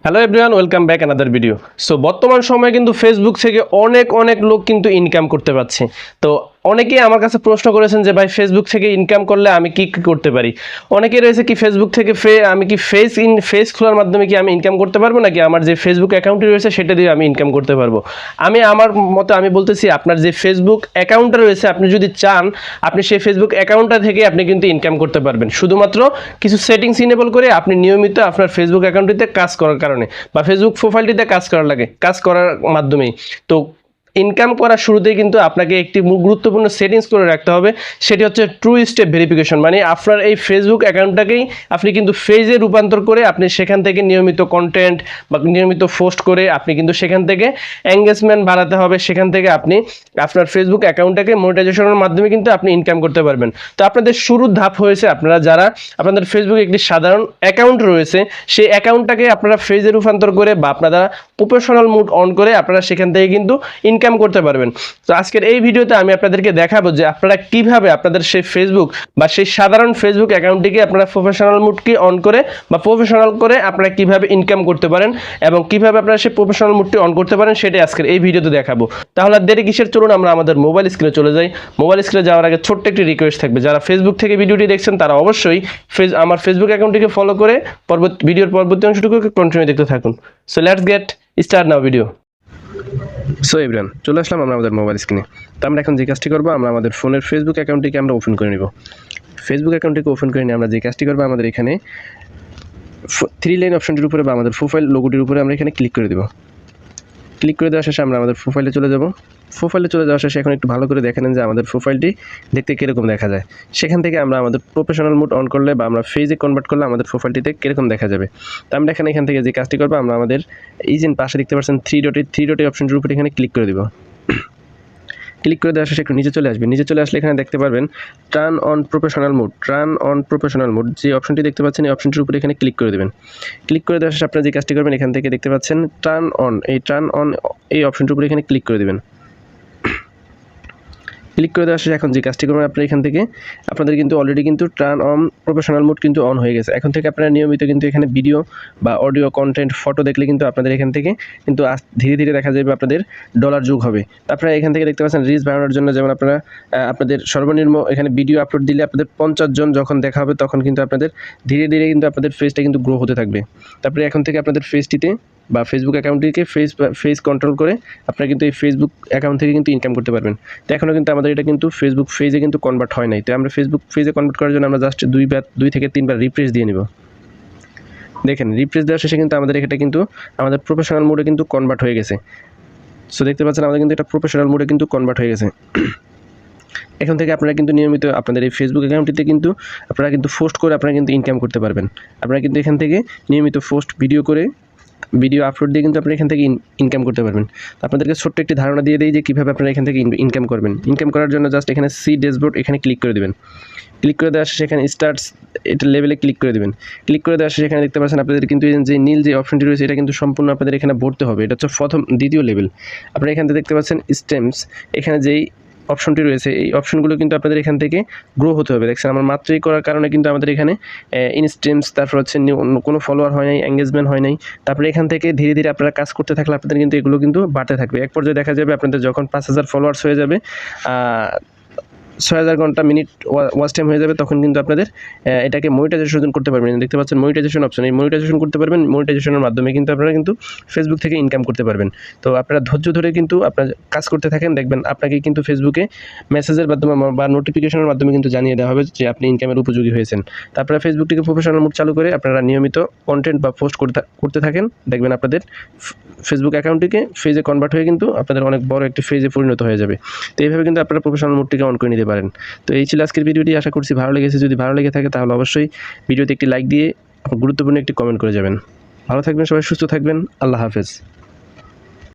Hello everyone, welcome back another video. So বর্তমান সময়ে কিন্তু ফেসবুক থেকে অনেক লোক কিন্তু ইনকাম করতে পারছে। তো অনেকেই আমার কাছে প্রশ্ন করেছেন যে ভাই ফেসবুক থেকে ইনকাম করলে আমি কি করতে পারি। অনেকে রয়েছে কি ফেসবুক থেকে আমি কি ফেস খোলার মাধ্যমে কি আমি ইনকাম করতে পারবো, নাকি আমার যে ফেসবুক অ্যাকাউন্টটি রয়েছে সেটা দিয়ে আমি ইনকাম করতে পারবো। আমার মতে আমি বলতেছি, আপনার যে ফেসবুক অ্যাকাউন্টটা রয়েছে আপনি যদি চান, আপনি সেই ফেসবুক অ্যাকাউন্টটা থেকে আপনি কিন্তু ইনকাম করতে পারবেন, শুধুমাত্র কিছু সেটিংস ইনেবল করে আপনি নিয়মিত আপনার ফেসবুক অ্যাকাউন্টটিতে কাজ করার কারণে বা ফেসবুক প্রোফাইলটিতে কাজ করার মাধ্যমেই। তো ইনকাম করার শুরুতেই কিন্তু আপনাকে একটি গুরুত্বপূর্ণ সেটিংস করে রাখতে হবে, সেটি হচ্ছে ট্রু স্টেপ ভেরিফিকেশন। মানে আপনার এই ফেসবুক অ্যাকাউন্টটাকেই আপনি কিন্তু পেজে রূপান্তর করে আপনি সেখান থেকে নিয়মিত কন্টেন্ট বা নিয়মিত পোস্ট করে আপনি কিন্তু সেখান থেকে এঙ্গেজমেন্ট বাড়াতে হবে। সেখান থেকে আপনি আপনার ফেসবুক অ্যাকাউন্টটাকে মনিটাইজেশনের মাধ্যমে কিন্তু আপনি ইনকাম করতে পারবেন। তো আপনাদের শুরুর ধাপ হয়েছে, আপনারা যারা আপনাদের ফেসবুকে একটি সাধারণ অ্যাকাউন্ট রয়েছে সেই অ্যাকাউন্টটাকে আপনারা পেজে রূপান্তর করে বা আপনারা প্রফেশনাল মুড অন করে আপনারা সেখান থেকে কিন্তু ইনকাম করতে পারবেন। তো আজকের এই ভিডিওতে আমি আপনাদেরকে দেখাবো যে আপনারা কিভাবে আপনাদের সেই ফেসবুক বা সেই সাধারণ ফেসবুক অ্যাকাউন্টটিকে আপনারা প্রফেশনাল মুডকে অন করে বা প্রফেশনাল করে আপনারা কিভাবে ইনকাম করতে পারেন এবং কিভাবে আপনারা সেই প্রফেশনাল মুডটি অন করতে পারেন সেটাই আজকের এই ভিডিওতে দেখাবো। তাহলে আর দেরি কিসের, চলুন আমরা আমাদের মোবাইল স্ক্রিনে চলে যাই। মোবাইল স্ক্রিনে যাওয়ার আগে ছোট্ট একটি রিকোয়েস্ট থাকবে, যারা ফেসবুক থেকে ভিডিওটি দেখছেন তারা অবশ্যই আমার ফেসবুক অ্যাকাউন্টটিকে ফলো করে ভিডিওর পরবর্তী অংশটুকু কন্টিনিউ দেখতে থাকুন। So let's get start now video. So everyone, চলে আসলাম আমরা আমাদের মোবাইল স্ক্রিনে। তো আমরা এখন যে কাজটি করবো, আমরা আমাদের ফোনের ফেসবুক অ্যাকাউন্টটিকে আমরা ওপেন করে নিব। ফেসবুক অ্যাকাউন্টটিকে ওপেন করে নিয়ে আমরা যে কাজটি করবো, আমাদের এখানে 3 লাইন অপশনটির উপরে বা আমাদের প্রোফাইল লোগোটির উপরে আমরা এখানে ক্লিক করে দেবো। ক্লিক করে দেওয়ার শেষে আমরা আমাদের প্রোফাইলে চলে যাব। প্রোফাইলে চলে যাওয়ার শেষে এখন একটু ভালো করে দেখে নেন যে আমাদের প্রোফাইলটি দেখতে কীরকম দেখা যায়। সেখান থেকে আমরা আমাদের প্রফেশনাল মুড অন করলে বা আমরা ফেজে কনভার্ট করলে আমাদের প্রোফাইলটিতে কীরকম দেখা যাবে। তো আমরা এখান থেকে যে কাজটি করবো, আমরা আমাদের এই যে পাশে দেখতে পাচ্ছেন থ্রি ডটে অপশনটির উপরে এখানে ক্লিক করে দেবো। ক্লিক করে দেওয়ার শেষে একটু নিচে চলে আসবে। নিচে চলে আসলে এখানে দেখতে পারবেন টার্ন অন প্রফেশনাল মুড যে অপশনটি দেখতে পাচ্ছেন, এই অপশনটির উপরে এখানে ক্লিক করে দেবেন। ক্লিক করে দেওয়ার শেষে আপনারা যে কাজটি করবেন, এখান থেকে দেখতে পাচ্ছেন টার্ন অন এই অপশনটির উপরে এখানে ক্লিক করে দেবেন। ক্লিক করে দেওয়ার শেষে এখন যে কাজটি করবেন, আপনারা এখান থেকে আপনাদের কিন্তু অলরেডি কিন্তু টার্ন অন প্রফেশনাল মুড কিন্তু অন হয়ে গেছে। এখন থেকে আপনারা নিয়মিত কিন্তু এখানে ভিডিও বা অডিও কন্টেন্ট ফটো দেখলে কিন্তু আপনাদের এখান থেকে কিন্তু ধীরে ধীরে দেখা যাবে আপনাদের ডলার যোগ হবে। আপনারা এখান থেকে দেখতে পাচ্ছেন রিচ বাড়ানোর জন্য, যেমন আপনারা আপনাদের সর্বনিম্ন এখানে ভিডিও আপলোড দিলে আপনাদের 50 জন যখন দেখা হবে তখন কিন্তু আপনাদের ধীরে ধীরে কিন্তু আপনাদের ফেসটা কিন্তু গ্রো হতে থাকবে। তারপরে এখন থেকে আপনাদের ফেসটিতে বা ফেসবুক অ্যাকাউন্টটিকে ফেস কন্ট্রোল করে আপনারা কিন্তু এই ফেসবুক অ্যাকাউন্ট থেকে কিন্তু ইনকাম করতে পারবেন। তো এখনও কিন্তু আমাদের এটা কিন্তু ফেসবুক পেজে কিন্তু কনভার্ট হয় নাই। তো আমরা ফেসবুক পেজে কনভার্ট করার জন্য আমরা জাস্ট 2 থেকে 3 বার রিফ্রেশ দিয়ে নিব। দেখেন রিফ্রেশ দেওয়ার শেষে কিন্তু আমাদের এটা কিন্তু আমাদের প্রফেশনাল মোডে কিন্তু কনভার্ট হয়ে গেছে। সো দেখতে পাচ্ছেন আমাদের কিন্তু এটা প্রফেশনাল মোডে কিন্তু কনভার্ট হয়ে গেছে। এখন থেকে আপনারা কিন্তু নিয়মিত আপনাদের এই ফেসবুক অ্যাকাউন্টটিতে কিন্তু আপনারা কিন্তু পোস্ট করে আপনারা কিন্তু ইনকাম করতে পারবেন। আপনারা কিন্তু এখান থেকে নিয়মিত ভিডিও আপলোড দিয়ে কিন্তু আপনারা এখান থেকে ইনকাম করতে পারবেন। আপনাদেরকে ছোট্ট একটি ধারণা দিয়ে দিই যে কীভাবে আপনারা এখান থেকে ইনকাম করবেন। ইনকাম করার জন্য জাস্ট এখানে সি ড্যাশবোর্ড এখানে ক্লিক করে দেবেন। ক্লিক করে দেওয়ার শেষে এখানে স্টার্টস এটা লেভেলে ক্লিক করে দেবেন। ক্লিক করে দেওয়ার শেষে এখানে দেখতে পাচ্ছেন আপনাদের কিন্তু যে নীল যে অপশনটি রয়েছে এটা কিন্তু সম্পূর্ণ আপনাদের এখানে ভরতে হবে। এটা হচ্ছে দ্বিতীয় লেভেল। আপনারা এখান থেকে দেখতে পাচ্ছেন স্টেমস, এখানে যেই অপশনটি রয়েছে এই অপশনগুলো কিন্তু আপনাদের এখান থেকে গ্রো হতে হবে। দেখছেন আমার মাত্রই করার কারণে কিন্তু আমাদের এখানে ইনস্টেমস, তারপর হচ্ছে কোনো ফলোয়ার হয় নাই, এঙ্গেজমেন্ট হয় নাই। তারপরে এখান থেকে ধীরে ধীরে আপনারা কাজ করতে থাকলে আপনাদের কিন্তু এগুলো কিন্তু বাড়তে থাকবে। এক পর্যায়ে দেখা যাবে আপনাদের যখন 5000 ফলোয়ার্স হয়ে যাবে, 6000 ঘন্টা মিনিট ওয়াচ টাইম হয়ে যাবে, তখন কিন্তু আপনাদের এটাকে মনিটাইজেশন করতে পারবেন। দেখতে পাচ্ছেন মনিটাইজেশন অপশন, এই মনিটাইজেশন করতে পারবেন। মনিটাইজেশনের মাধ্যমে কিন্তু আপনারা কিন্তু ফেসবুক থেকে ইনকাম করতে পারবেন। তো আপনারা ধৈর্য ধরে কিন্তু আপনারা কাজ করতে থাকেন, দেখবেন আপনাকে কিন্তু ফেসবুকে মেসেজের মাধ্যমে বা নোটিফিকেশনের মাধ্যমে কিন্তু জানিয়ে দেওয়া হবে যে আপনি ইনকামের উপযোগী হয়েছেন। তারপরে ফেসবুকটিকে প্রফেশনাল মুড চালু করে আপনারা নিয়মিত কন্টেন্ট বা পোস্ট করতে থাকেন, দেখবেন আপনাদের ফেসবুক অ্যাকাউন্টটিকে ফেজে কনভার্ট হয়ে কিন্তু আপনাদের অনেক বড় একটি ফেজে পরিণত হয়ে যাবে। তো এইভাবে কিন্তু আপনারা প্রফেশনাল মুডটিকে অন করে নিতে পারেন। তো এই ছিল আজকের ভিডিওটি, আশা করছি ভালো লেগেছে। যদি ভালো লেগে থাকে তাহলে অবশ্যই ভিডিওতে একটি লাইক দিয়ে গুরুত্বপূর্ণ একটি কমেন্ট করে যাবেন। ভালো থাকবেন সবাই, সুস্থ থাকবেন, আল্লাহ হাফেজ।